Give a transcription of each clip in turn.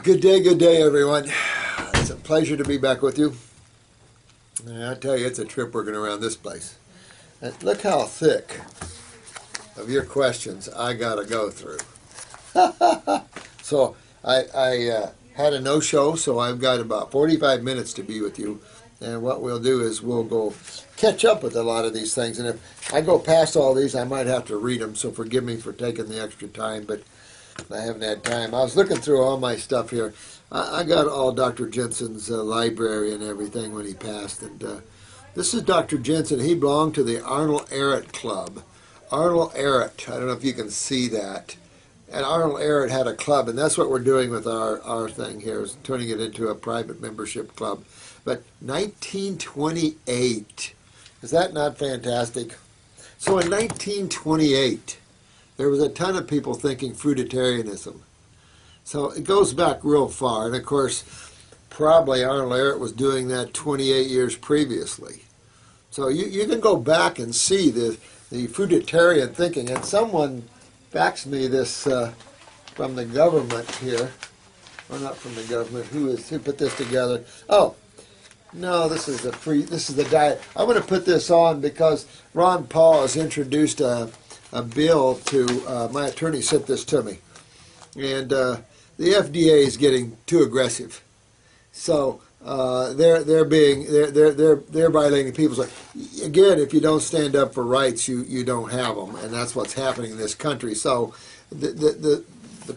Good day, everyone. It's a pleasure to be back with you. And I tell you, it's a trip working around this place. And look how thick of your questions I got to go through. So I had a no-show, so I've got about 45 minutes to be with you. And what we'll do is we'll go catch up with a lot of these things. And if I go past all these, I might have to read them, so forgive me for taking the extra time. But I haven't had time. I was looking through all my stuff here. I got all Dr. Jensen's library and everything when he passed. And this is Dr. Jensen. He belonged to the Arnold Ehret Club. Arnold Ehret, I don't know if you can see that. And Arnold Ehret had a club, and that's what we're doing with our thing here, is turning it into a private membership club. But 1928, is that not fantastic? So in 1928, there was a ton of people thinking fruitarianism. So it goes back real far. And of course, probably Arnold Ehret was doing that 28 years previously. So you can go back and see the fruitarian thinking. And someone faxed me this from the government here. Or not from the government. Who put this together? Oh, no, this is the diet. I'm going to put this on because Ron Paul has introduced a bill to, my attorney sent this to me, and the FDA is getting too aggressive. So they're violating people's rights. Again, if you don't stand up for rights, you don't have them, and that's what's happening in this country. So the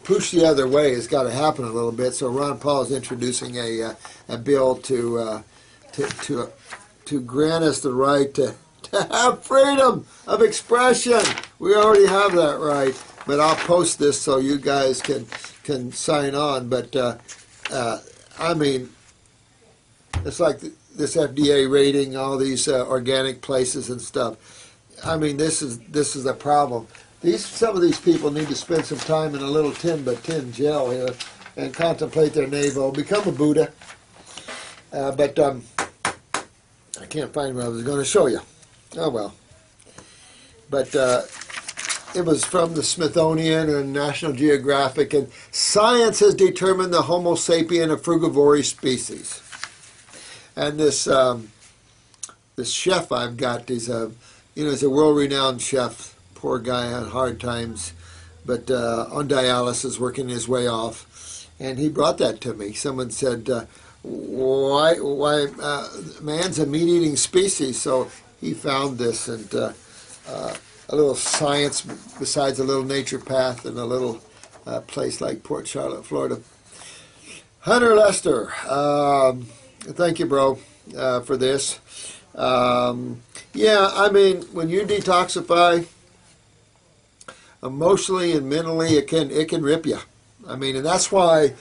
push the other way has got to happen a little bit. So Ron Paul is introducing a bill to grant us the right to have freedom of expression. We already have that right, but I'll post this so you guys can sign on. But I mean, it's like this FDA rating all these organic places and stuff. I mean, this is a problem. Some of these people need to spend some time in a little 10x10 gel here and contemplate their navel, become a Buddha. But I can't find what I was going to show you. Oh well. But it was from the Smithsonian and National Geographic, and science has determined the Homo sapien a frugivorous species. And this chef I've got, he's a world-renowned chef. Poor guy on hard times, but on dialysis, working his way off. And he brought that to me. Someone said, "Why? Man's a meat-eating species." So he found this, and a little science besides a little nature path and a little place like Port Charlotte, Florida. Hunter Lester, thank you, bro, for this. Yeah, I mean, when you detoxify emotionally and mentally, it can rip you. I mean, and that's why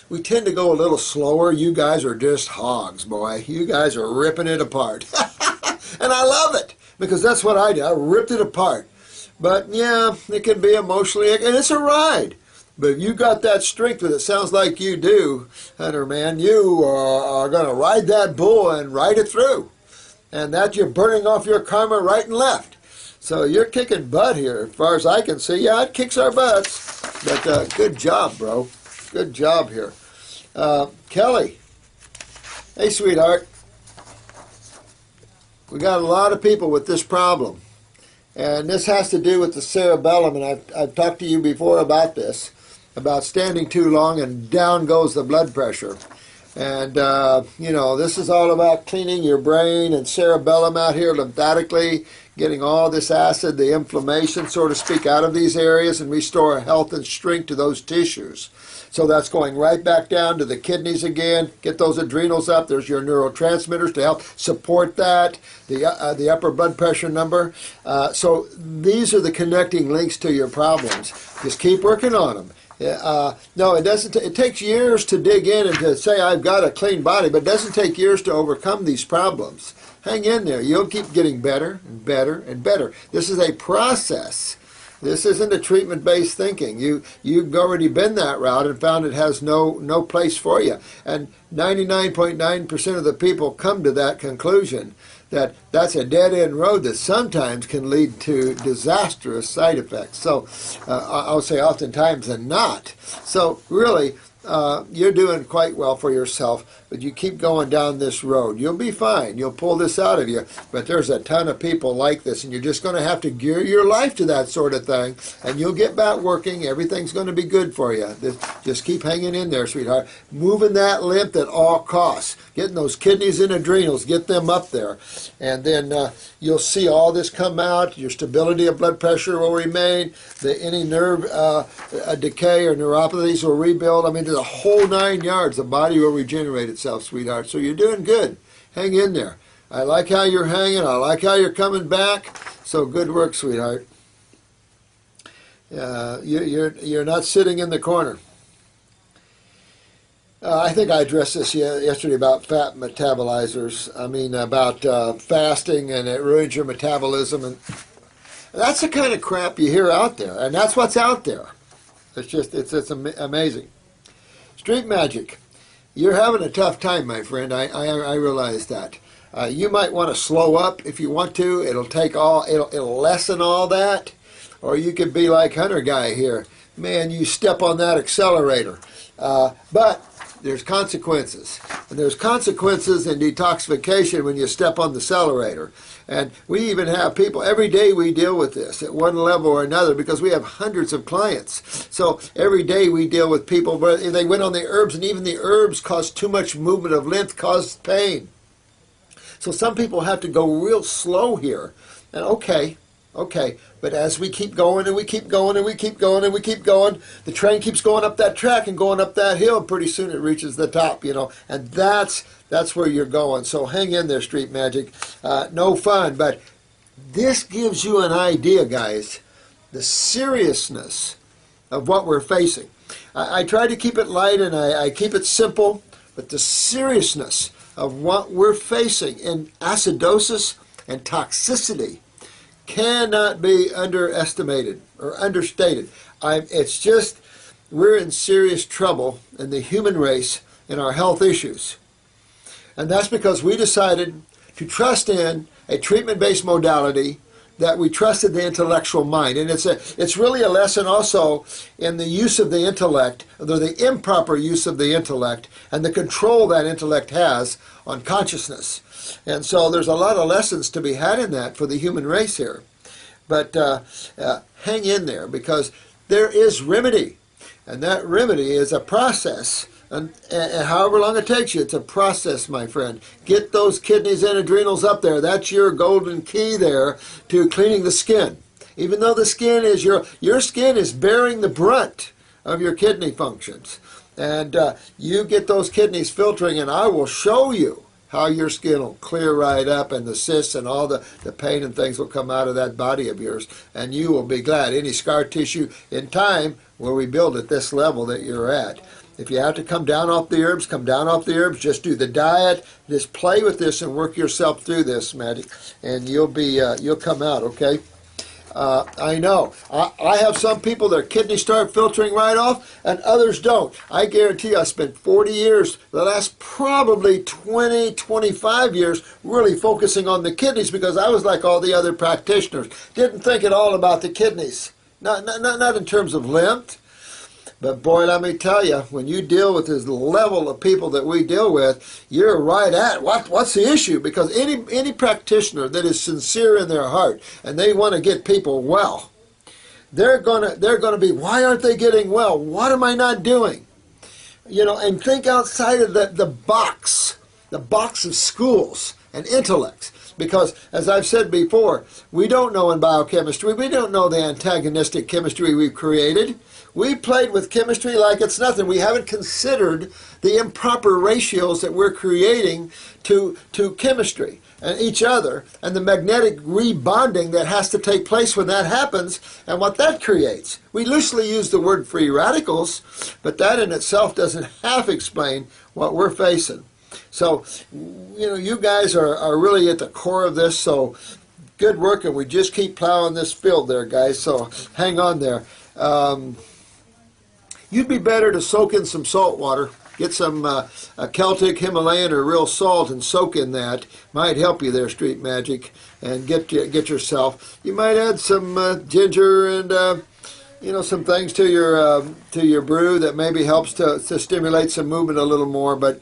we tend to go a little slower. You guys are just hogs, boy. You guys are ripping it apart. And I love it, because that's what I do. I ripped it apart. But yeah, it can be emotionally, and it's a ride. But if you got that strength that it sounds like you do, Hunter, man, you are going to ride that bull and ride it through. And that you're burning off your karma right and left. So you're kicking butt here, as far as I can see. Yeah, it kicks our butts. But good job, bro. Good job here. Kelly. Hey, sweetheart. We got a lot of people with this problem. And this has to do with the cerebellum. And I've talked to you before about this, about standing too long and down goes the blood pressure. And, this is all about cleaning your brain and cerebellum out here lymphatically, getting all this acid, the inflammation, so to speak, out of these areas and restore health and strength to those tissues. So that's going right back down to the kidneys again. Get those adrenals up. There's your neurotransmitters to help support that, the upper blood pressure number. So these are the connecting links to your problems. Just keep working on them. No, it doesn't. It takes years to dig in and to say I've got a clean body, but it doesn't take years to overcome these problems. Hang in there. You'll keep getting better and better and better. This is a process. This isn't a treatment-based thinking. You've already been that route and found it has no place for you. And 99.9% of the people come to that conclusion, that that's a dead-end road that sometimes can lead to disastrous side effects. So I'll say oftentimes and not. So really, you're doing quite well for yourself, but you keep going down this road. You'll be fine. You'll pull this out of you. But there's a ton of people like this, and you're just going to have to gear your life to that sort of thing, and you'll get back working. Everything's going to be good for you. Just keep hanging in there, sweetheart. Moving that lymph at all costs. Getting those kidneys and adrenals, get them up there. And then you'll see all this come out. Your stability of blood pressure will remain. Any nerve decay or neuropathies will rebuild. I mean, the whole 9 yards. The body will regenerate itself, sweetheart. So you're doing good. Hang in there. I like how you're hanging. I like how you're coming back. So good work, sweetheart. You're not sitting in the corner. I think I addressed this yesterday about fat metabolizers. I mean, about fasting, and it ruins your metabolism. And that's the kind of crap you hear out there, and that's what's out there. It's amazing. Street magic. You're having a tough time, my friend. I realize that. You might want to slow up if you want to. It'll lessen all that. Or you could be like Hunter Guy here. Man, you step on that accelerator. But there's consequences. And there's consequences in detoxification when you step on the accelerator. And we even have people, every day we deal with this at one level or another because we have hundreds of clients. So every day we deal with people where they went on the herbs, and even the herbs cause too much movement of lymph, cause pain. So some people have to go real slow here. And okay, but as we keep going and we keep going and we keep going and we keep going, the train keeps going up that track and going up that hill, and pretty soon it reaches the top, and that's where you're going. So hang in there, Street Magic. No fun, but this gives you an idea, guys, the seriousness of what we're facing. I try to keep it light and I keep it simple, but the seriousness of what we're facing in acidosis and toxicity cannot be underestimated or understated. It's just, we're in serious trouble in the human race in our health issues. And that's because we decided to trust in a treatment-based modality that we trusted the intellectual mind. And it's really a lesson also in the use of the intellect, or the improper use of the intellect, and the control that intellect has on consciousness. And so there's a lot of lessons to be had in that for the human race here. But hang in there, because there is remedy. And that remedy is a process. And however long it takes you, it's a process, my friend. Get those kidneys and adrenals up there. That's your golden key there to cleaning the skin. Even though the skin is your skin is bearing the brunt of your kidney functions. And you get those kidneys filtering, and I will show you how your skin will clear right up, and the cysts and all the pain and things will come out of that body of yours, and you will be glad. Any scar tissue in time will rebuild at this level that you're at. If you have to come down off the herbs, come down off the herbs. Just do the diet. Just play with this and work yourself through this, Magic, and you'll come out, okay? I know. I have some people, their kidneys start filtering right off, and others don't. I guarantee you, I spent 40 years, the last probably 20, 25 years, really focusing on the kidneys, because I was like all the other practitioners. Didn't think at all about the kidneys. Not in terms of lymph. But boy, let me tell you, when you deal with this level of people that we deal with, you're right at what's the issue? Because any practitioner that is sincere in their heart and they want to get people well, they're gonna be, why aren't they getting well? What am I not doing? And think outside of the box of schools and intellects. Because, as I've said before, we don't know in biochemistry, we don't know the antagonistic chemistry we've created. We played with chemistry like it's nothing. We haven't considered the improper ratios that we're creating to chemistry and each other, and the magnetic rebonding that has to take place when that happens, and what that creates. We loosely use the word free radicals, but that in itself doesn't half explain what we're facing. So, you guys are really at the core of this, so good work, and we just keep plowing this field there, guys, so hang on there. You'd be better to soak in some salt water. Get some Celtic, Himalayan, or real salt and soak in that. Might help you there, Street Magic, and get yourself. You might add some ginger and some things to your brew that maybe helps to stimulate some movement a little more. But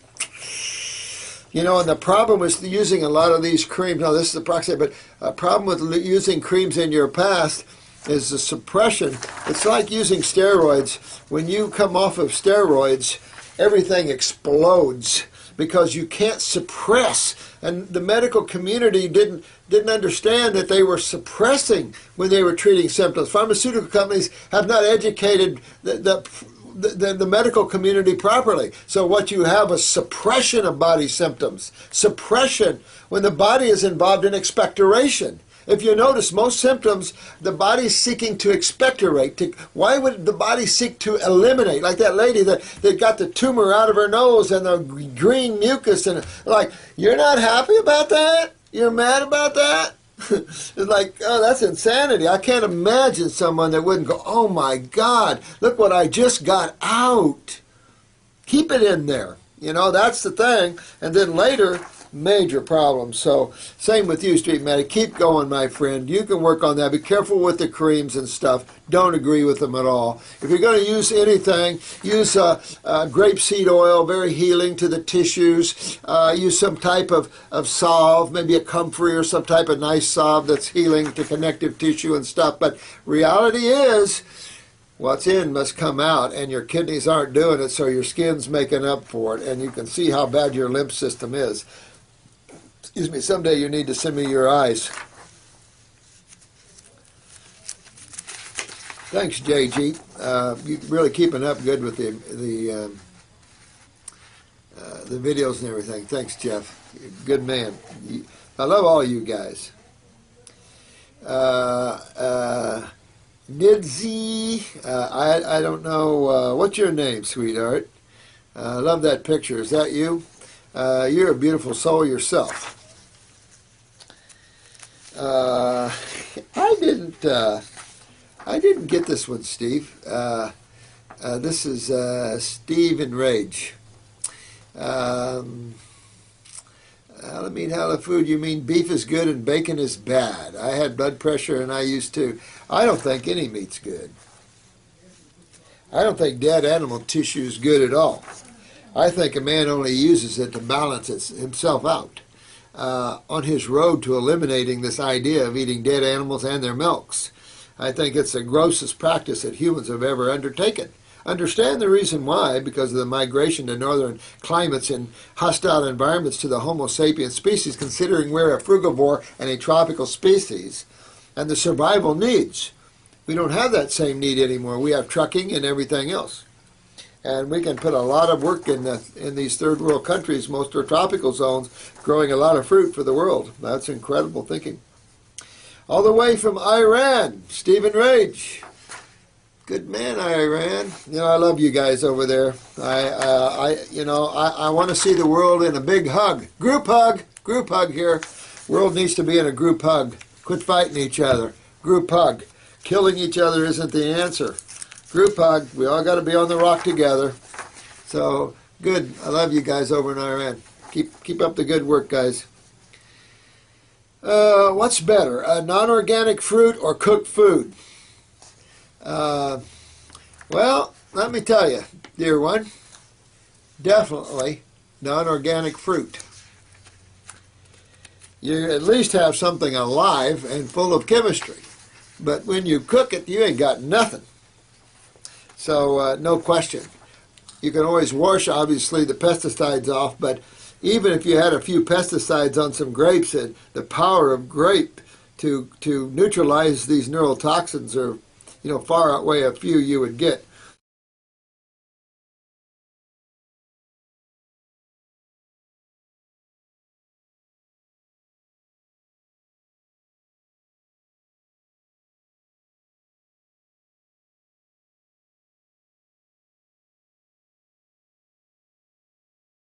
and the problem with using a lot of these creams, now this is approximate, but a problem with using creams in your past is the suppression. It's like using steroids. When you come off of steroids, everything explodes because you can't suppress. And the medical community didn't understand that they were suppressing when they were treating symptoms. Pharmaceutical companies have not educated the medical community properly. So what you have is suppression of body symptoms. Suppression when the body is involved in expectoration. If you notice, most symptoms, the body's seeking to expectorate. Why would the body seek to eliminate? Like that lady that got the tumor out of her nose and the green mucus, and like, you're not happy about that? You're mad about that? It's like, oh, that's insanity. I can't imagine someone that wouldn't go, oh my God, look what I just got out. Keep it in there. That's the thing. And then later, major problems. So same with you, Street Medic. Keep going, my friend. You can work on that. Be careful with the creams and stuff. Don't agree with them at all. If you're going to use anything, use grapeseed oil, very healing to the tissues. Use some type of salve, maybe a comfrey or some type of nice salve that's healing to connective tissue and stuff. But reality is, what's in must come out, and your kidneys aren't doing it, so your skin's making up for it, and you can see how bad your lymph system is. Excuse me, someday you need to send me your eyes. Thanks, JG. You're really keeping up good with the videos and everything. Thanks, Jeff. Good man. I love all you guys. Nidzi, I don't know, what's your name, sweetheart? I love that picture. Is that you? You're a beautiful soul yourself. I didn't get this one, Steve. This is Steve in Rage. I mean, how the food, you mean beef is good and bacon is bad. I had blood pressure and I used to. I don't think any meat's good. I don't think dead animal tissue is good at all. I think a man only uses it to balance himself out on his road to eliminating this idea of eating dead animals and their milks. I think it's the grossest practice that humans have ever undertaken. Understand the reason why, because of the migration to northern climates and hostile environments to the Homo sapiens species, considering we're a frugivore and a tropical species, and the survival needs. We don't have that same need anymore. We have trucking and everything else. And we can put a lot of work in these third world countries, most are tropical zones, growing a lot of fruit for the world. That's incredible thinking. All the way from Iran, Stephen Rage. Good man, Iran. I love you guys over there. I want to see the world in a big hug. Group hug here. World needs to be in a group hug. Quit fighting each other. Group hug. Killing each other isn't the answer. Group hug. We all got to be on the rock together. So good. I love you guys over in Iran. Keep up the good work, guys. What's better, non-organic fruit or cooked food? Well, let me tell you, dear one, definitely non-organic fruit. You at least have something alive and full of chemistry. But when you cook it, you ain't got nothing. So, no question. You can always wash, obviously, the pesticides off, but even if you had a few pesticides on some grapes, the power of grape to neutralize these neurotoxins are, far outweigh a few you would get.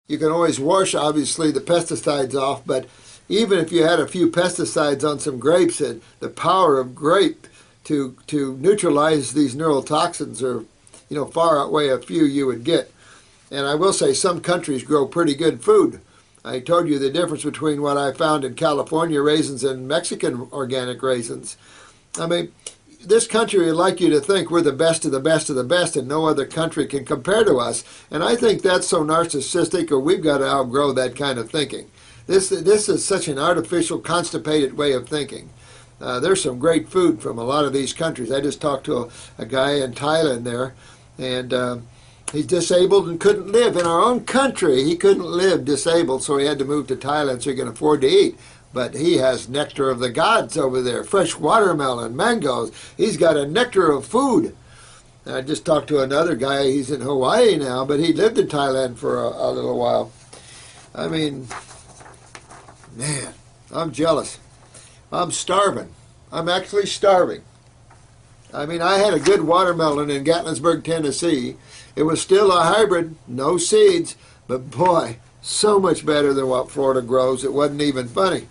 You can always wash, obviously, the pesticides off, but even if you had a few pesticides on some grapes, the power of grape to neutralize these neurotoxins are, far outweigh a few you would get. And I will say some countries grow pretty good food. I told you the difference between what I found in California raisins and Mexican organic raisins. I mean, this country would like you to think we're the best of the best of the best and no other country can compare to us. And I think that's so narcissistic, or we've got to outgrow that kind of thinking. This is such an artificial, constipated way of thinking. There's some great food from a lot of these countries. I just talked to a guy in Thailand there, and he's disabled and couldn't live. In our own country, he couldn't live disabled, so he had to move to Thailand so he can afford to eat. But he has nectar of the gods over there, fresh watermelon, mangoes. He's got a nectar of food. And I just talked to another guy, he's in Hawaii now, but he lived in Thailand for a little while. I mean, man, I'm jealous. I'm starving. I'm actually starving. I mean, I had a good watermelon in Gatlinburg, Tennessee. It was still a hybrid, no seeds, but boy, so much better than what Florida grows. It wasn't even funny.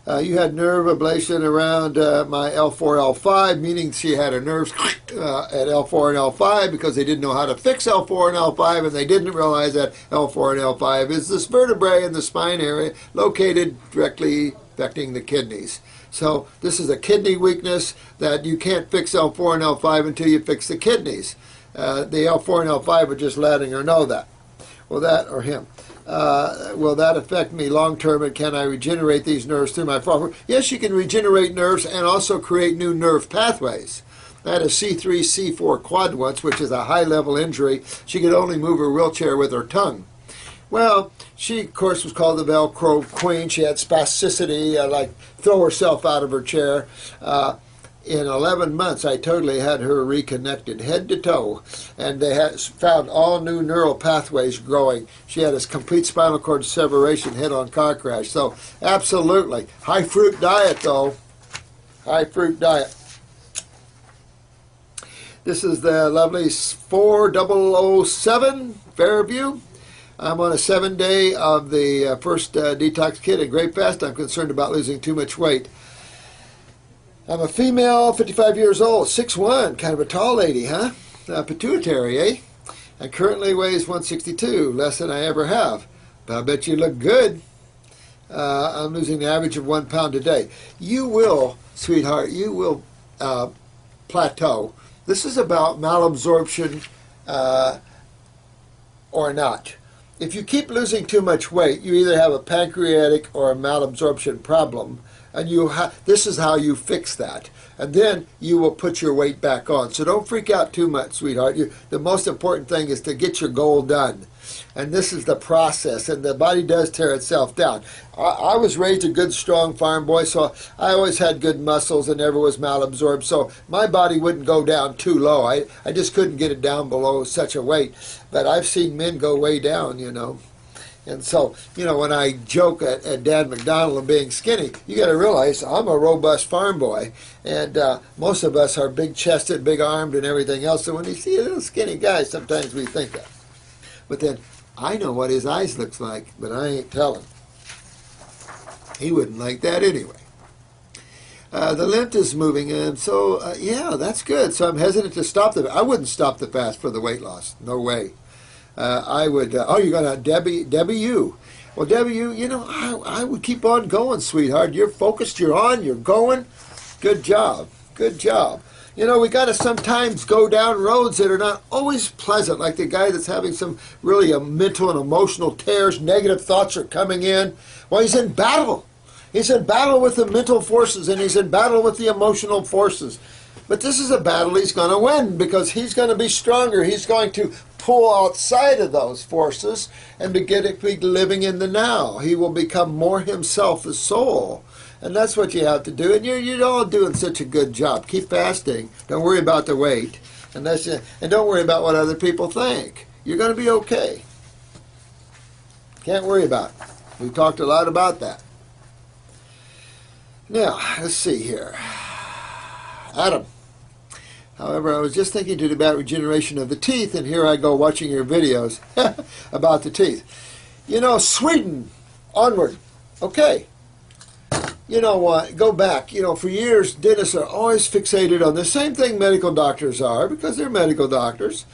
You had nerve ablation around my L4, L5, meaning she had her nerves at L4 and L5 because they didn't know how to fix L4 and L5, and they didn't realize that L4 and L5 is this vertebrae in the spine area located directly affecting the kidneys. So this is a kidney weakness that you can't fix L4 and L5 until you fix the kidneys. The L4 and L5 are just letting her know that. Well, that or him. Will that affect me long term, and can I regenerate these nerves through my fall? Yes, you can regenerate nerves and also create new nerve pathways. That is C3, C4 quad once, which is a high-level injury. She could only move her wheelchair with her tongue. Well, she, of course, was called the Velcro Queen. She had spasticity, like throw herself out of her chair. In 11 months, I totally had her reconnected head to toe, and they had found all new neural pathways growing. She had a complete spinal cord separation head-on car crash. So, absolutely. High fruit diet, though. High fruit diet. This is the lovely 4007 Fairview. I'm on a 7-day of the first detox kit at Great Fast. I'm concerned about losing too much weight. I'm a female, 55 years old, 6'1", kind of a tall lady, huh? Pituitary, eh? And currently weighs 162, less than I ever have. But I bet you look good. I'm losing an average of 1 pound a day. You will, sweetheart, you will plateau. This is about malabsorption or not. If you keep losing too much weight, you either have a pancreatic or a malabsorption problem. And this is how you fix that. And then you will put your weight back on. So don't freak out too much, sweetheart. The most important thing is to get your goal done. And this is the process. And the body does tear itself down. I was raised a good, strong farm boy, so I always had good muscles and never was malabsorbed. So my body wouldn't go down too low. I just couldn't get it down below such a weight. But I've seen men go way down, you know. And so, you know, when I joke at Dan McDonald and being skinny, you got to realize I'm a robust farm boy, and most of us are big-chested, big-armed, and everything else. So when you see a little skinny guy, sometimes we think that. But then I know what his eyes looks like, but I ain't telling. He wouldn't like that anyway. The lymph is moving, and so yeah, that's good. So I'm hesitant to stop I wouldn't stop the fast for the weight loss. No way. I would, oh, you're going to, Debbie, you. Well, Debbie, you know, I would keep on going, sweetheart. You're focused, you're on, you're going. Good job, good job. You know, we got to sometimes go down roads that are not always pleasant, like the guy that's having some really mental and emotional tears, negative thoughts are coming in. Well, he's in battle. He's in battle with the mental forces, and he's in battle with the emotional forces. But this is a battle he's going to win because he's going to be stronger. He's going to pull outside of those forces and be living in the now. He will become more himself as soul. And that's what you have to do. And you're all doing such a good job. Keep fasting. Don't worry about the weight. And don't worry about what other people think. You're going to be okay. Can't worry about it. We've talked a lot about that. Now, let's see here. Adam. However, I was just thinking today about regeneration of the teeth, and here I go watching your videos about the teeth. You know, Sweden, onward. Okay. You know what, go back. You know, for years, dentists are always fixated on the same thing medical doctors are, because they're medical doctors.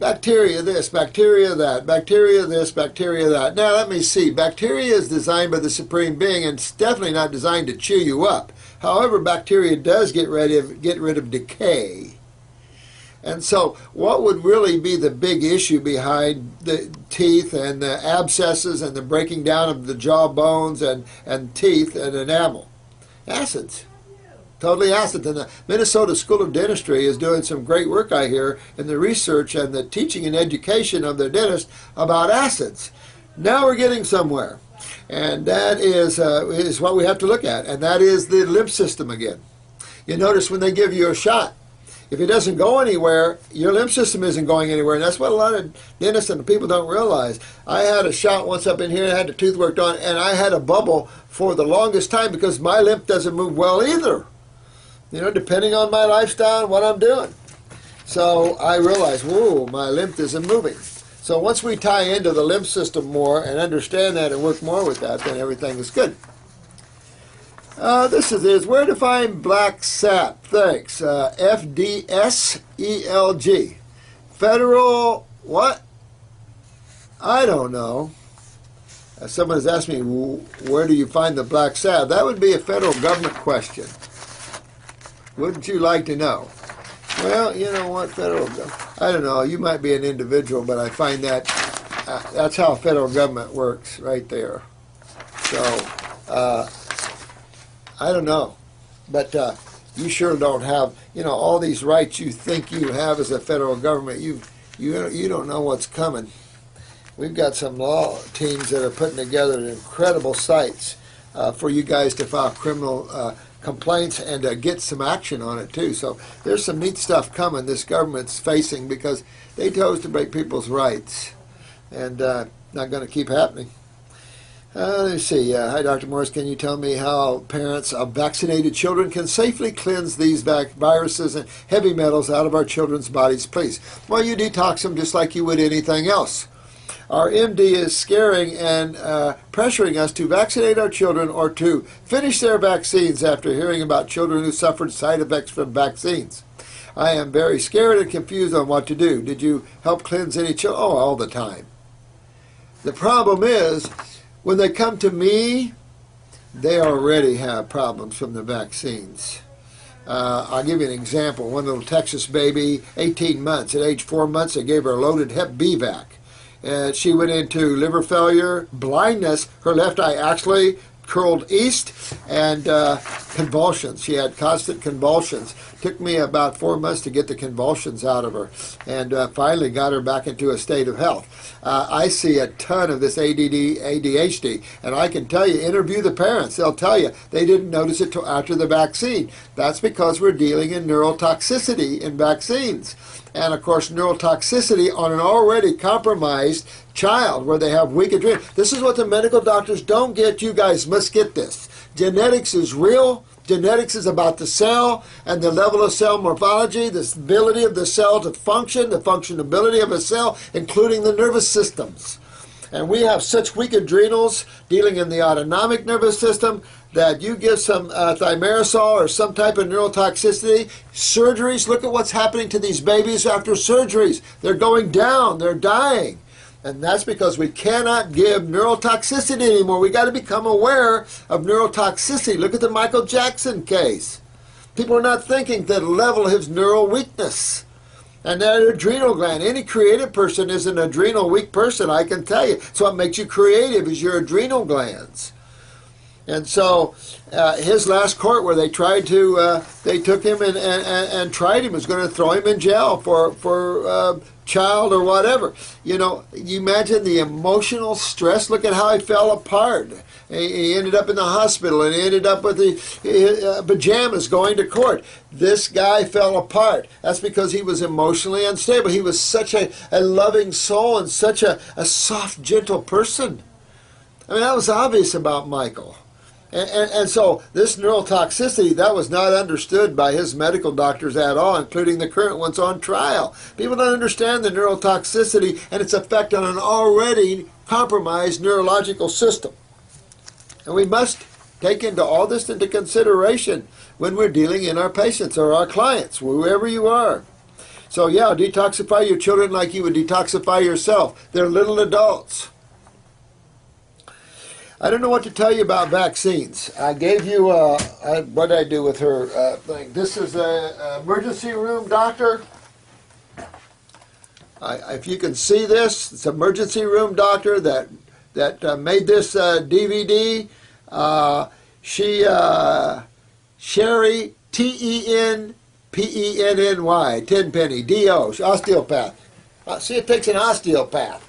bacteria this, bacteria that, bacteria this, bacteria that. Now let me see. Bacteria is designed by the Supreme Being, and it's definitely not designed to chew you up. However, bacteria does get rid of decay. And so what would really be the big issue behind the teeth and the abscesses and the breaking down of the jaw bones and teeth and enamel? Acids. Totally acids. And the Minnesota School of Dentistry is doing some great work, I hear, in the research and the teaching and education of their dentists about acids. Now we're getting somewhere. And that is what we have to look at. And that is the lymph system again. You notice when they give you a shot, if it doesn't go anywhere, your lymph system isn't going anywhere. And that's what a lot of dentists and people don't realize. I had a shot once up in here, I had the tooth worked on, and I had a bubble for the longest time because my lymph doesn't move well either. You know, depending on my lifestyle and what I'm doing. So I realized, whoa, my lymph isn't moving. So once we tie into the lymph system more and understand that and work more with that, then everything is good. This is where to find black sap. Thanks. FDSELG. Federal what? I don't know. Someone has asked me, where do you find the black sap? That would be a federal government question. Wouldn't you like to know? Well, you know what, federal government, I don't know, you might be an individual, but I find that that's how federal government works right there. So, I don't know, but you sure don't have, you know, all these rights you think you have as a federal government. You don't know what's coming. We've got some law teams that are putting together incredible sites for you guys to file criminal complaints and get some action on it too. So there's some neat stuff coming this government's facing because they chose to break people's rights, and not going to keep happening. Let me see. Hi, Dr. Morris. Can you tell me how parents of vaccinated children can safely cleanse these viruses and heavy metals out of our children's bodies, please? Well, you detox them just like you would anything else. Our MD is scaring and pressuring us to vaccinate our children or to finish their vaccines after hearing about children who suffered side effects from vaccines. I am very scared and confused on what to do. Did you help cleanse any children? Oh, all the time. The problem is, when they come to me, they already have problems from the vaccines. I'll give you an example. One little Texas baby, 18 months. At age 4 months, they gave her a loaded Hep B vac. And she went into liver failure, blindness. Her left eye actually curled east, and convulsions. She had constant convulsions. Took me about 4 months to get the convulsions out of her, and finally got her back into a state of health. I see a ton of this ADD, ADHD, and I can tell you, interview the parents. They'll tell you they didn't notice it till after the vaccine. That's because we're dealing in neurotoxicity in vaccines. And of course, neurotoxicity on an already compromised child where they have weak adrenal. This is what the medical doctors don't get. You guys must get this. Genetics is real. Genetics is about the cell and the level of cell morphology, the ability of the cell to function, the functionability of a cell, including the nervous systems. And we have such weak adrenals dealing in the autonomic nervous system that you give some thimerosal or some type of neurotoxicity, surgeries, look at what's happening to these babies after surgeries. They're going down, they're dying. And that's because we cannot give neurotoxicity anymore. We got to become aware of neurotoxicity. Look at the Michael Jackson case. People are not thinking the level of his neural weakness. And that adrenal gland, any creative person is an adrenal weak person, I can tell you. So what makes you creative is your adrenal glands. And so his last court where they tried to, they took him and tried him, was going to throw him in jail for child or whatever. You know, you imagine the emotional stress. Look at how he fell apart. He ended up in the hospital and he ended up with the pajamas going to court. This guy fell apart. That's because he was emotionally unstable. He was such a loving soul and such a soft, gentle person. I mean, that was obvious about Michael. And so this neurotoxicity, that was not understood by his medical doctors at all, including the current ones on trial. People don't understand the neurotoxicity and its effect on an already compromised neurological system. And we must take all this into consideration when we're dealing in our patients or our clients, whoever you are. So yeah, detoxify your children like you would detoxify yourself. They're little adults. I don't know what to tell you about vaccines. I gave you, what did I do with her thing? This is an emergency room doctor. If you can see this, it's an emergency room doctor that made this DVD. Sherry, Tenpenny, Tenpenny, D.O., osteopath. See, it takes an osteopath.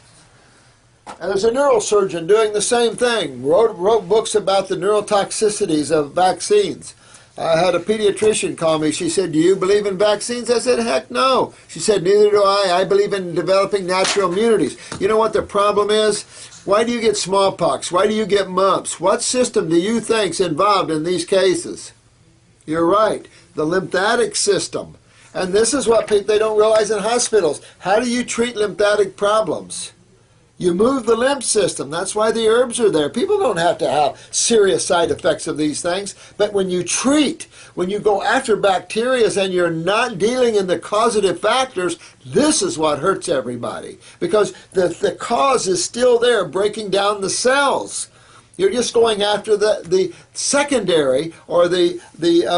And there's a neurosurgeon doing the same thing, wrote books about the neurotoxicities of vaccines. I had a pediatrician call me. She said, do you believe in vaccines? I said, heck no. She said, neither do I. I believe in developing natural immunities. You know what the problem is? Why do you get smallpox? Why do you get mumps? What system do you think's involved in these cases? You're right, the lymphatic system. And this is what they don't realize in hospitals. How do you treat lymphatic problems? You move the lymph system. That's why the herbs are there. People don't have to have serious side effects of these things. But when you treat, when you go after bacteria and you're not dealing in the causative factors, this is what hurts everybody. Because the cause is still there, breaking down the cells. You're just going after the secondary, or the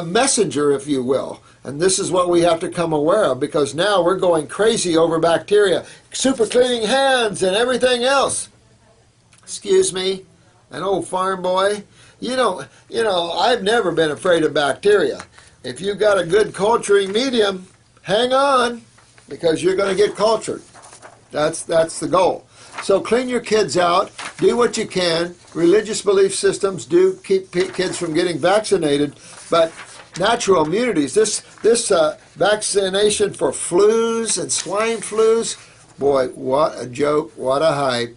messenger, if you will. And this is what we have to come aware of, because now we're going crazy over bacteria, super cleaning hands and everything else. Excuse me, an old farm boy. You know, I've never been afraid of bacteria. If you've got a good culturing medium, hang on, because you're going to get cultured. That's the goal. So clean your kids out, do what you can. Religious belief systems do keep kids from getting vaccinated, but natural immunities, this vaccination for flus and swine flus, boy, what a joke, what a hype.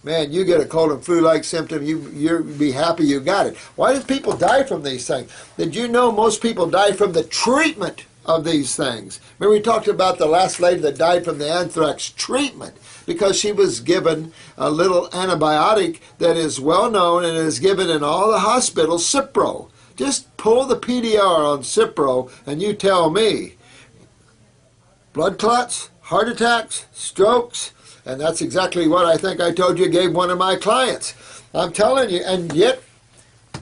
Man, you get a cold and flu-like symptom, you'd be happy you got it. Why do people die from these things? Did you know most people die from the treatment of these things? Remember we talked about the last lady that died from the anthrax treatment because she was given a little antibiotic that is well known and is given in all the hospitals, Cipro. Just pull the PDR on Cipro and you tell me. Blood clots, heart attacks, strokes, and that's exactly what I think I told you gave one of my clients. I'm telling you, and yet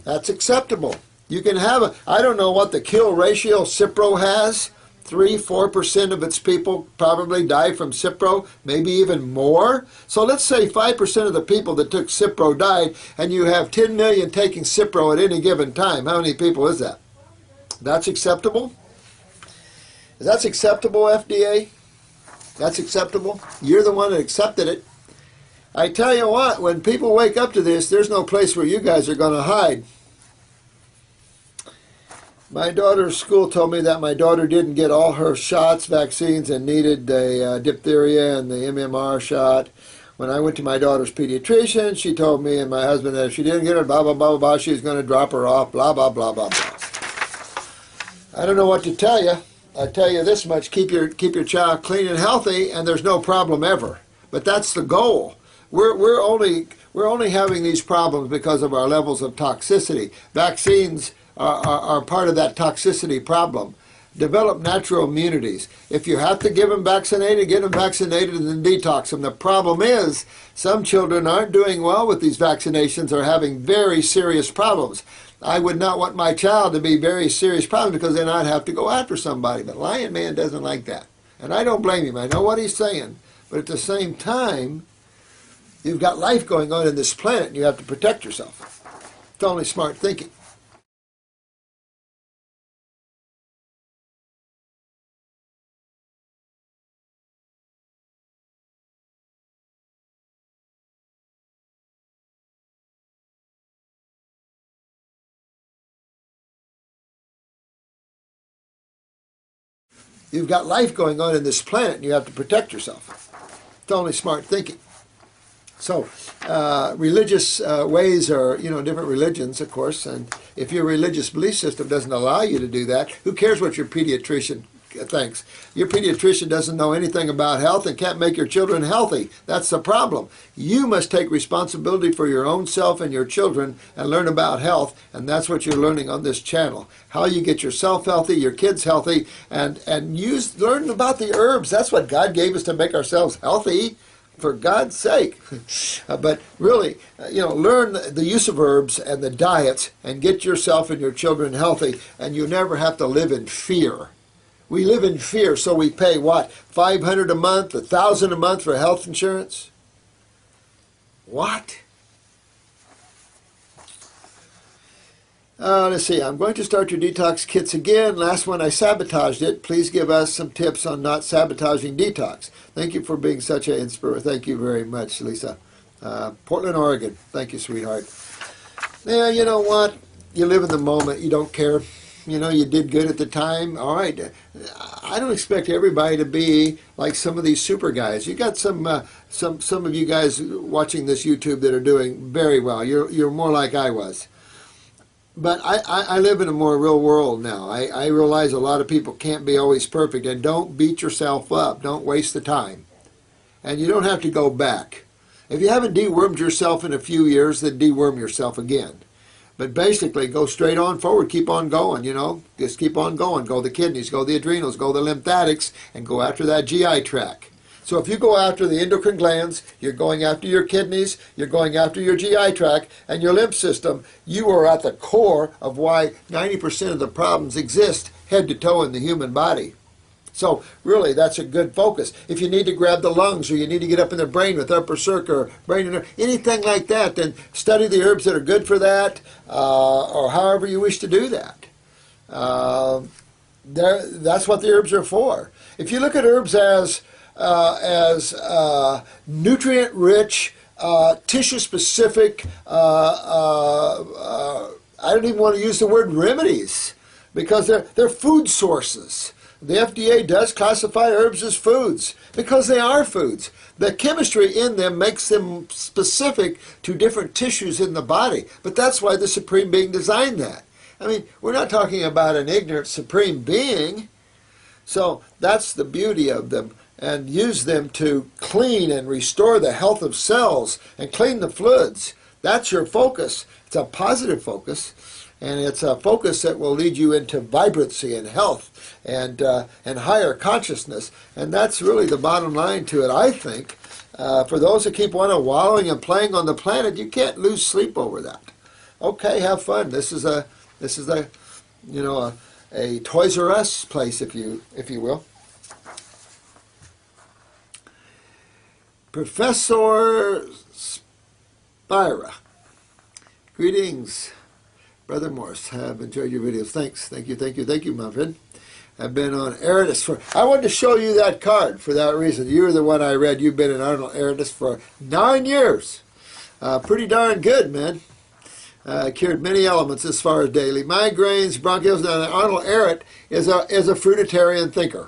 that's acceptable. You can have I don't know what the kill ratio Cipro has. 3-4% of its people probably die from Cipro, maybe even more. So let's say 5% of the people that took Cipro died, and you have 10 million taking Cipro at any given time. How many people is that? That's acceptable? That's acceptable, FDA? That's acceptable? You're the one that accepted it. I tell you what, when people wake up to this, there's no place where you guys are going to hide. My daughter's school told me that my daughter didn't get all her shots, vaccines, and needed the diphtheria and the MMR shot. When I went to my daughter's pediatrician, she told me and my husband that if she didn't get it, blah, blah, blah, blah, blah, she was going to drop her off, blah, blah, blah, blah, blah. I don't know what to tell you. I tell you this much, keep your child clean and healthy, and there's no problem ever. But that's the goal. We're only having these problems because of our levels of toxicity. Vaccines are part of that toxicity problem. Develop natural immunities. If you have to give them vaccinated, get them vaccinated and then detox them. The problem is some children aren't doing well with these vaccinations or having very serious problems. I would not want my child to be very serious problems because then I'd have to go after somebody. But Lion Man doesn't like that. And I don't blame him. I know what he's saying. But at the same time, you've got life going on in this planet and you have to protect yourself. It's only smart thinking. You've got life going on in this planet and you have to protect yourself. It's only smart thinking. So religious ways are, different religions, of course, and if your religious belief system doesn't allow you to do that, who cares what your pediatrician thinks. Your pediatrician doesn't know anything about health and can't make your children healthy. That's the problem. You must take responsibility for your own self and your children and learn about health, and that's what you're learning on this channel. How you get yourself healthy, your kids healthy, and learn about the herbs. That's what God gave us to make ourselves healthy. For God's sake. But really, learn the use of herbs and the diets and get yourself and your children healthy, and you never have to live in fear. We live in fear, so we pay what? $500 a month, $1,000 a month for health insurance? What? Let's see, I'm going to start your detox kits again. Last one I sabotaged it. Please give us some tips on not sabotaging detox. Thank you for being such an inspirator. Thank you very much, Lisa. Portland, Oregon. Thank you, sweetheart. Yeah, you know what? You live in the moment. You don't care. You did good at the time. All right. I don't expect everybody to be like some of these super guys. You got some of you guys watching this YouTube that are doing very well. You're more like I was. But I live in a more real world now. I realize a lot of people can't be always perfect, and don't beat yourself up. Don't waste the time. And you don't have to go back. If you haven't dewormed yourself in a few years, then deworm yourself again. But basically, go straight on forward. Keep on going, Just keep on going. Go the kidneys, go the adrenals, go the lymphatics, and go after that GI tract. So if you go after the endocrine glands, you're going after your kidneys, you're going after your GI tract, and your lymph system, you are at the core of why 90% of the problems exist head to toe in the human body. So really, that's a good focus. If you need to grab the lungs, or you need to get up in the brain with upper circuit, or brain, anything like that, then study the herbs that are good for that, or however you wish to do that. That's what the herbs are for. If you look at herbs as nutrient-rich, tissue-specific, I don't even want to use the word remedies, because they're food sources. The FDA does classify herbs as foods because they are foods. The chemistry in them makes them specific to different tissues in the body, but that's why the Supreme Being designed that. I mean, we're not talking about an ignorant Supreme Being. So that's the beauty of them. And use them to clean and restore the health of cells and clean the fluids. That's your focus. It's a positive focus, and it's a focus that will lead you into vibrancy and health and higher consciousness. And that's really the bottom line to it, I think. For those that keep on wallowing and playing on the planet, you can't lose sleep over that. Okay, have fun. This is a Toys R Us place, if you will. Professor Spira. Greetings, Brother Morse. Have enjoyed your videos. Thanks. Thank you, my friend. I've been on Eritis for... I wanted to show you that card for that reason. You're the one I read. You've been in Arnold Eritis for 9 years. Pretty darn good, man. Cured many elements as far as daily migraines, bronchials. Now, Arnold Ehret is a fruitarian thinker.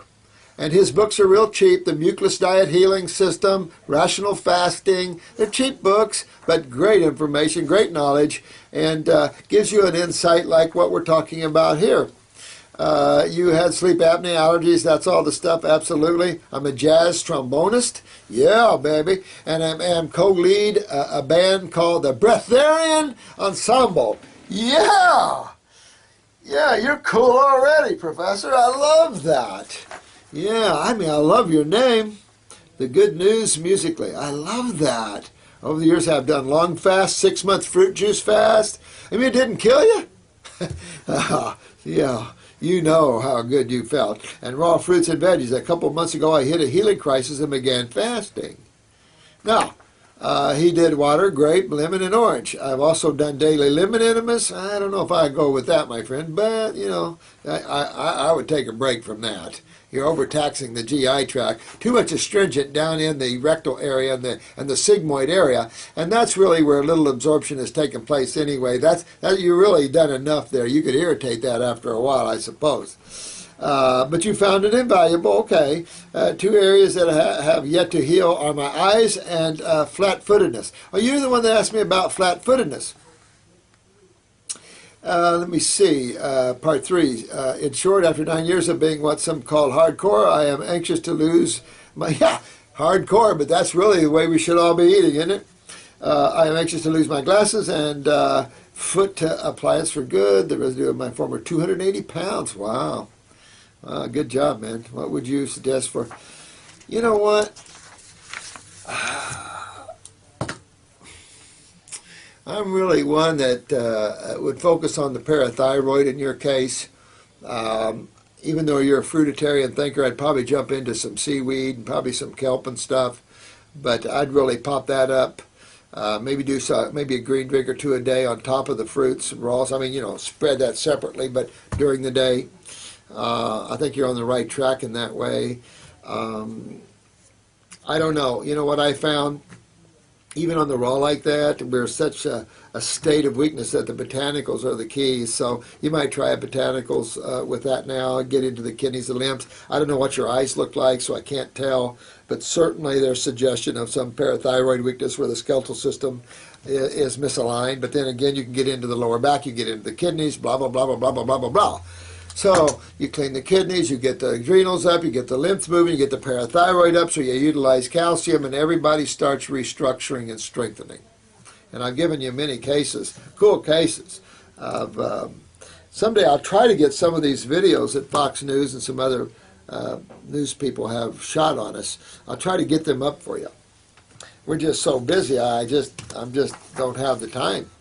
And his books are real cheap. The Mucus Diet Healing System, Rational Fasting. They're cheap books, but great information, great knowledge, and gives you an insight like what we're talking about here. You had sleep apnea, allergies, that's all the stuff, absolutely. I'm a jazz trombonist. Yeah, baby. And I'm co-lead a band called the Breatharian Ensemble. Yeah! Yeah, you're cool already, Professor. I love that. Yeah, I love your name. The Good News Musically. I love that. Over the years, I've done long fast, 6-month fruit juice fast. It didn't kill you? Yeah, you know how good you felt. And raw fruits and veggies. A couple months ago, I hit a healing crisis and began fasting. Now, he did water, grape, lemon, and orange. I've also done daily lemon enemas. I don't know if I go with that, my friend, but, I would take a break from that. You're overtaxing the GI tract. Too much astringent down in the rectal area and the sigmoid area, and that's really where little absorption has taken place anyway. You've really done enough there. You could irritate that after a while, I suppose. But you found it invaluable. Okay. 2 areas that have yet to heal are my eyes and flat-footedness. Oh, you're the one that asked me about flat-footedness. Let me see. Part 3. In short, after 9 years of being what some call hardcore, I am anxious to lose my... Yeah, hardcore, but that's really the way we should all be eating, isn't it? I am anxious to lose my glasses and foot appliance for good. The residue of my former 280 pounds. Wow. Good job, man. What would you suggest for... You know what? I'm really one that would focus on the parathyroid in your case. Even though you're a fruitarian thinker, I'd probably jump into some seaweed and probably some kelp and stuff. But I'd really pop that up. Maybe do maybe a green drink or two a day on top of the fruits and raws. I mean, you know, spread that separately, but during the day. I think you're on the right track in that way. I don't know. You know what I found? Even on the raw like that, we're such a state of weakness that the botanicals are the key. So you might try botanicals with that now and get into the kidneys and limbs. I don't know what your eyes look like, so I can't tell. But certainly there's suggestion of some parathyroid weakness where the skeletal system is misaligned. But then again, you can get into the lower back, you get into the kidneys, blah, blah, blah, blah, blah, blah, blah, blah, blah. So you clean the kidneys, you get the adrenals up, you get the lymph moving, you get the parathyroid up, so you utilize calcium, and everybody starts restructuring and strengthening. And I've given you many cases, cool cases. Of, someday I'll try to get some of these videos that Fox News and some other news people have shot on us. I'll try to get them up for you. We're just so busy, I just don't have the time.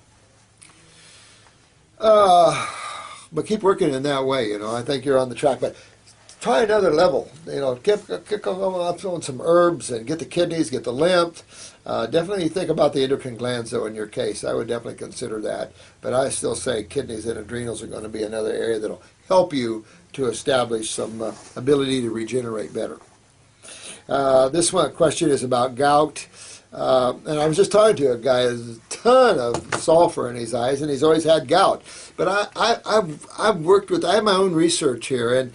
But keep working in that way, you know. I think you're on the track. But try another level. You know, kick on some herbs and get the kidneys, get the lymph. Definitely think about the endocrine glands, though, in your case. I would definitely consider that. But I still say kidneys and adrenals are going to be another area that will help you to establish some ability to regenerate better. This one question is about gout. And I was just talking to a guy who has a ton of sulfur in his eyes, and he's always had gout. But I've worked with, I have my own research here, and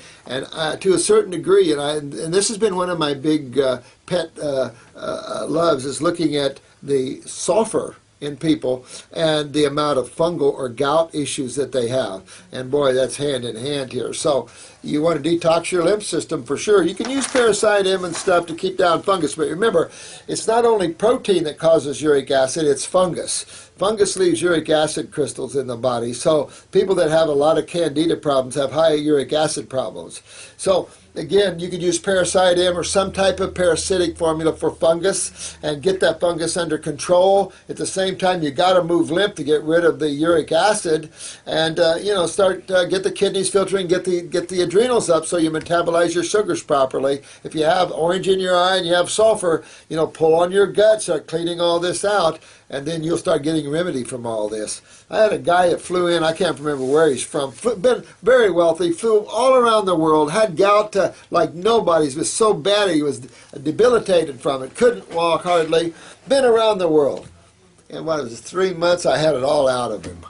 to a certain degree, and this has been one of my big pet loves, is looking at the sulfur in people and the amount of fungal or gout issues that they have. And boy, that's hand in hand here. So you want to detox your lymph system for sure. You can use Parasite M and stuff to keep down fungus, but remember, it's not only protein that causes uric acid, it's fungus. Fungus leaves uric acid crystals in the body. So people that have a lot of candida problems have high uric acid problems. So again, you could use Parasite M or some type of parasitic formula for fungus and get that fungus under control. At the same time, you got to move lymph to get rid of the uric acid, and you know, start get the kidneys filtering, get the adrenals up so you metabolize your sugars properly. If you have orange in your eye and you have sulfur, you know, pull on your gut, start cleaning all this out, and then you'll start getting remedy from all this. I had a guy that flew in, I can't remember where he's from, been very wealthy, flew all around the world, had gout like nobody's, was so bad he was debilitated from it, couldn't walk hardly, been around the world. And what was it, 3 months, I had it all out of him.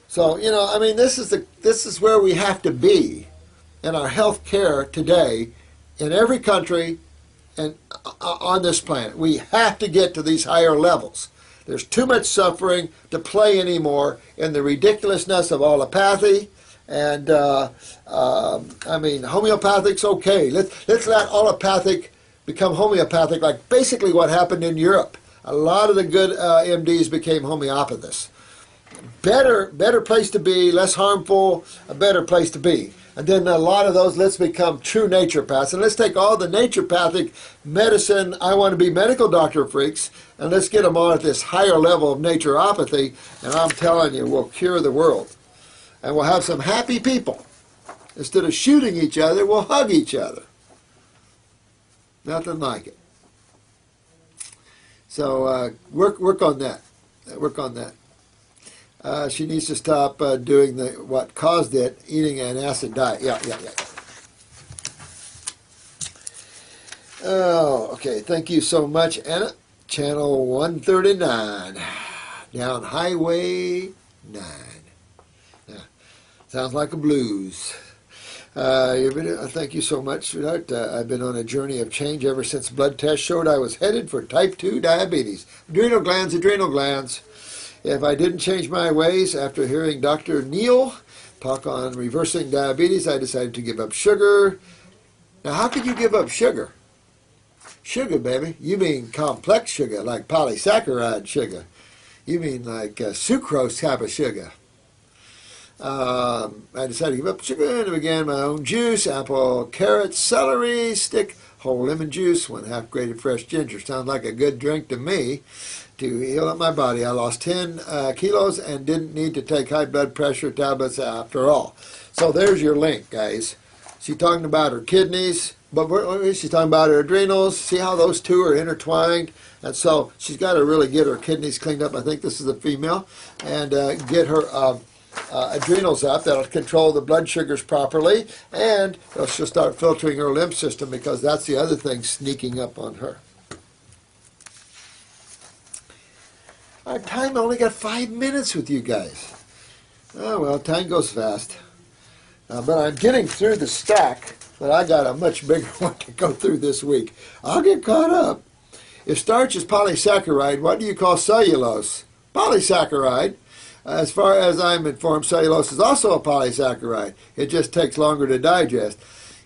So, you know, I mean, this is where we have to be in our health care today in every country and on this planet. We have to get to these higher levels. There's too much suffering to play anymore in the ridiculousness of allopathy. And, I mean, homeopathic's okay. Let's let allopathic become homeopathic, like basically what happened in Europe. A lot of the good MDs became homeopathists. Better place to be, less harmful, a better place to be. And then a lot of those, let's become true naturopaths. And let's take all the naturopathic medicine, I want to be medical doctor freaks, and let's get them on at this higher level of naturopathy. And I'm telling you, we'll cure the world. And we'll have some happy people. Instead of shooting each other, we'll hug each other. Nothing like it. So work on that. Work on that. She needs to stop doing what caused it, eating an acid diet. Yeah. Oh, okay. Thank you so much, Anna. Channel 139, down Highway 9. Yeah. Sounds like a blues. Thank you so much, sweetheart. I've been on a journey of change ever since blood tests showed I was headed for type 2 diabetes. Adrenal glands. if I didn't change my ways after hearing Dr. Neal talk on reversing diabetes, I decided to give up sugar. Now, how could you give up sugar? Sugar, baby. You mean complex sugar, like polysaccharide sugar. You mean like sucrose type of sugar. I decided to give up sugar and began my own juice: apple, carrot, celery stick, whole lemon juice, 1/2 grated fresh ginger. Sounds like a good drink to me to heal up my body. I lost 10 kilos and didn't need to take high blood pressure tablets after all. So there's your link, guys. She's talking about her kidneys, but she's talking about her adrenals. See how those two are intertwined? And so she's got to really get her kidneys cleaned up. I think this is a female. And get her adrenals up. That'll control the blood sugars properly. And she'll start filtering her lymph system, because that's the other thing sneaking up on her. Our time, I only got 5 minutes with you guys. Oh, well, time goes fast. But I'm getting through the stack, but I got a much bigger one to go through this week. I'll get caught up. If starch is polysaccharide, what do you call cellulose? Polysaccharide. As far as I'm informed, cellulose is also a polysaccharide. It just takes longer to digest.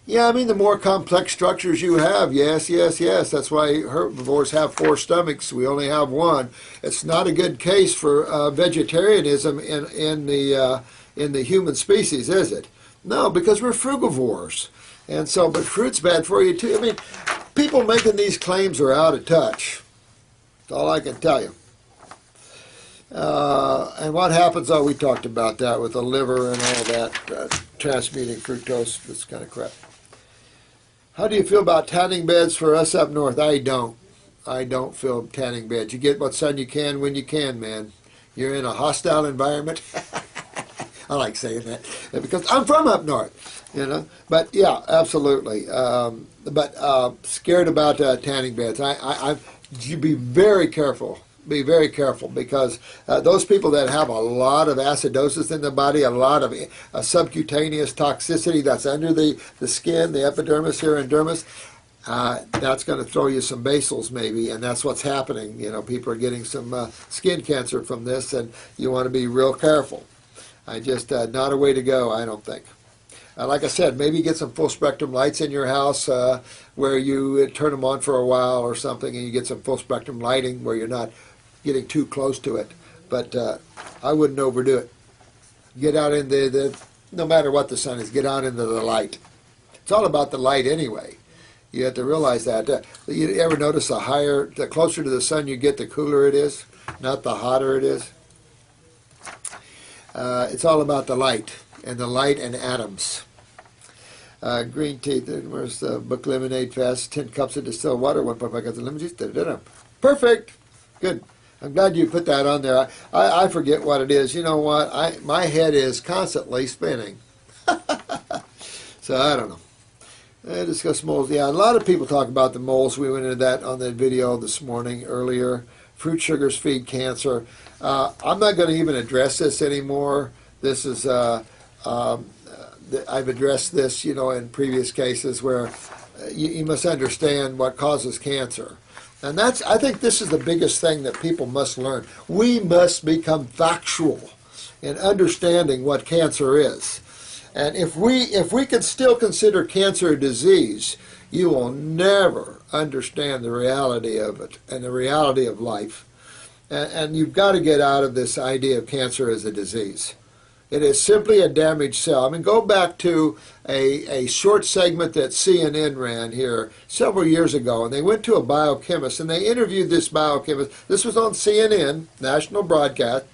Yeah, I mean, the more complex structures you have, yes. That's why herbivores have 4 stomachs. We only have 1. It's not a good case for vegetarianism in the human species, is it? No, because we're frugivores. And so, but fruit's bad for you too. I mean, people making these claims are out of touch. That's all I can tell you. And what happens, we talked about that with the liver and all that, transmuting fructose, this kind of crap. How do you feel about tanning beds for us up north? I don't feel tanning beds. You get what sun you can when you can, man. You're in a hostile environment. I like saying that because I'm from up north, you know. But yeah, absolutely. But scared about tanning beds. You be very careful. Be very careful, because those people that have a lot of acidosis in the body, a lot of subcutaneous toxicity that's under the skin, the epidermis here and dermis, that's going to throw you some basals maybe, and that's what's happening. You know, people are getting some skin cancer from this, and you want to be real careful. Not a way to go, I don't think. Like I said, maybe get some full spectrum lights in your house where you turn them on for a while or something, and you get some full spectrum lighting where you're not getting too close to it. But I wouldn't overdo it. Get out in no matter what the sun is, get out into the light. It's all about the light anyway. You have to realize that. You ever notice the closer to the sun you get, the cooler it is, not the hotter it is? It's all about the light and atoms. Green tea, where's the Book Lemonade Fast? 10 cups of distilled water, 1.5 cups of lemon juice. Perfect. Good. I'm glad you put that on there. I forget what it is. You know what? My head is constantly spinning. So I don't know. Discuss moles. Yeah, a lot of people talk about the moles. We went into that on the video this morning earlier. Fruit sugars feed cancer. I'm not going to even address this anymore. This is I've addressed this, you know, in previous cases where you must understand what causes cancer. And I think this is the biggest thing that people must learn. We must become factual in understanding what cancer is. And if we can still consider cancer a disease, you will never understand the reality of it and the reality of life. And you've got to get out of this idea of cancer as a disease. It is simply a damaged cell. I mean, go back to a short segment that CNN ran here several years ago, and they went to a biochemist, and they interviewed this biochemist. This was on CNN, national broadcast.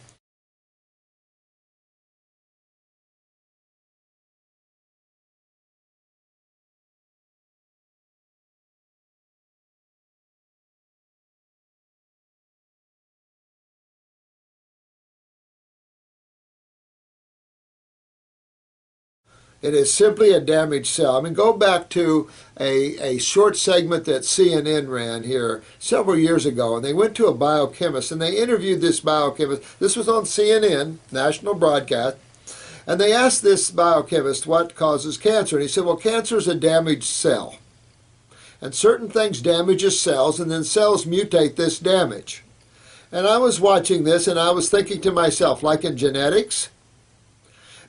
It is simply a damaged cell. I mean, go back to a short segment that CNN ran here several years ago, and they went to a biochemist, and they interviewed this biochemist. This was on CNN, national broadcast, and they asked this biochemist what causes cancer, and he said, well, cancer is a damaged cell, and certain things damages cells, and then cells mutate this damage. And I was watching this, and I was thinking to myself, like in genetics.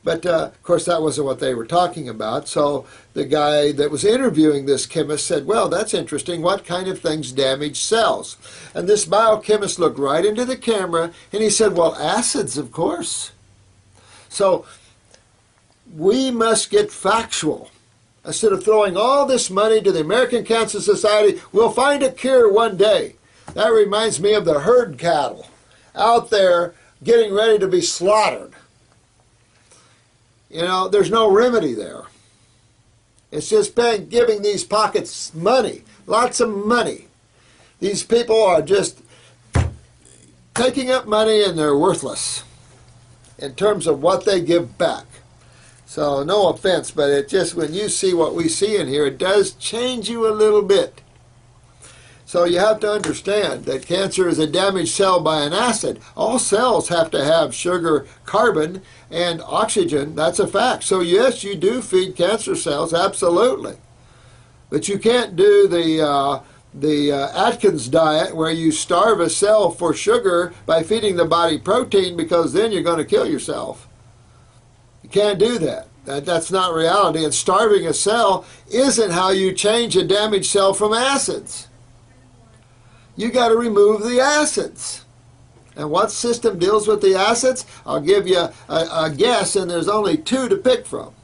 But, of course, that wasn't what they were talking about. So the guy that was interviewing this chemist said, well, that's interesting. What kind of things damage cells? And this biochemist looked right into the camera, and he said, well, acids, of course. So we must get factual. Instead of throwing all this money to the American Cancer Society, we'll find a cure one day. That reminds me of the herd cattle out there getting ready to be slaughtered. You know, there's no remedy there. It's just giving these pockets money, lots of money. These people are just taking up money and they're worthless in terms of what they give back. So no offense, but it just, when you see what we see in here, it does change you a little bit. So you have to understand that cancer is a damaged cell by an acid. All cells have to have sugar, carbon, and oxygen. That's a fact. So yes, you do feed cancer cells, absolutely. But you can't do the Atkins diet where you starve a cell for sugar by feeding the body protein, because then you're going to kill yourself. You can't do that. That's not reality. And starving a cell isn't how you change a damaged cell from acids. You got to remove the acids. And what system deals with the acids? I'll give you a guess, and there's only two to pick from.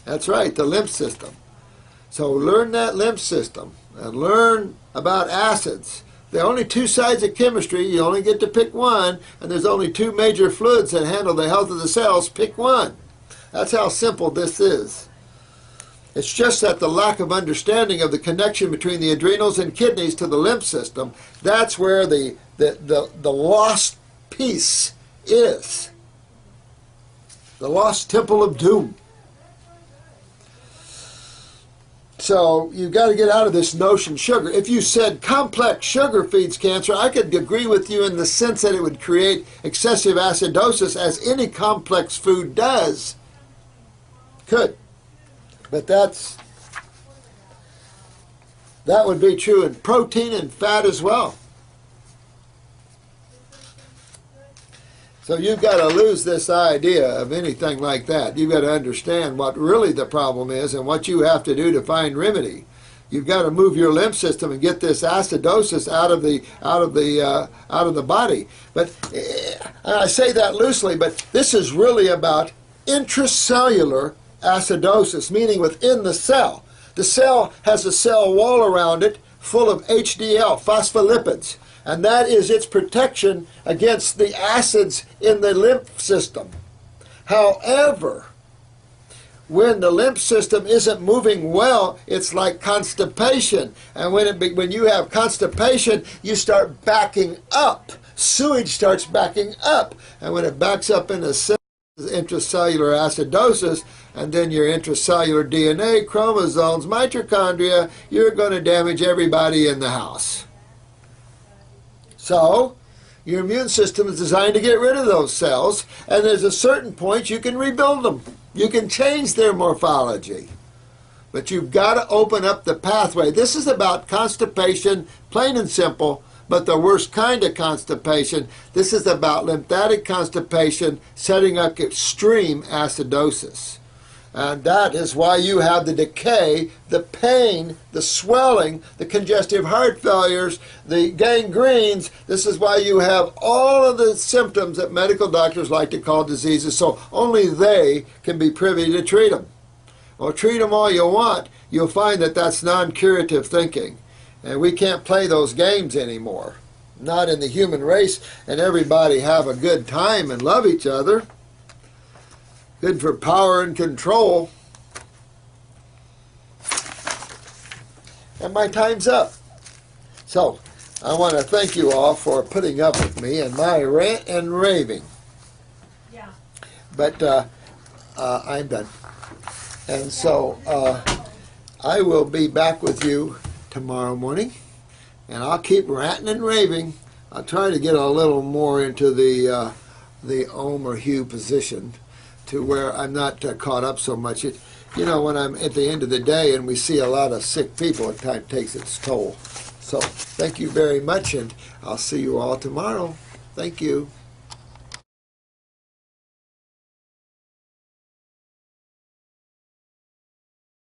That's right, the lymph system. So learn that lymph system and learn about acids. There are only two sides of chemistry. You only get to pick one, and there's only two major fluids that handle the health of the cells. Pick one. That's how simple this is. It's just that the lack of understanding of the connection between the adrenals and kidneys to the lymph system, that's where the lost piece is. The lost temple of doom. So you've got to get out of this notion sugar. If you said complex sugar feeds cancer, I could agree with you in the sense that it would create excessive acidosis, as any complex food does. Could. But that would be true in protein and fat as well. So you've got to lose this idea of anything like that. You've got to understand what really the problem is and what you have to do to find remedy. You've got to move your lymph system and get this acidosis out of the body. But I say that loosely, but this is really about intracellular acidosis, meaning within the cell. The cell has a cell wall around it full of HDL, phospholipids, and that is its protection against the acids in the lymph system. However, when the lymph system isn't moving well, it's like constipation. And when you have constipation, you start backing up. Sewage starts backing up. And when it backs up in the cell, intracellular acidosis, and then your intracellular DNA, chromosomes, mitochondria, you're going to damage everybody in the house. So, your immune system is designed to get rid of those cells, and there's a certain point you can rebuild them. You can change their morphology. But you've got to open up the pathway. This is about constipation, plain and simple, but the worst kind of constipation. This is about lymphatic constipation setting up extreme acidosis. And that is why you have the decay, the pain, the swelling, the congestive heart failures, the gangrenes. This is why you have all of the symptoms that medical doctors like to call diseases, so only they can be privy to treat them. Well, treat them all you want. You'll find that that's non-curative thinking. And we can't play those games anymore. Not in the human race, and everybody have a good time and love each other. Good for power and control. And my time's up. So, I want to thank you all for putting up with me and my rant and raving. Yeah. But I'm done. And so, I will be back with you tomorrow morning, and I'll keep ranting and raving. I'll try to get a little more into the ohm or hue position, to where I'm not caught up so much. You know, when I'm at the end of the day and we see a lot of sick people, it kind of takes its toll. So thank you very much, and I'll see you all tomorrow. Thank you.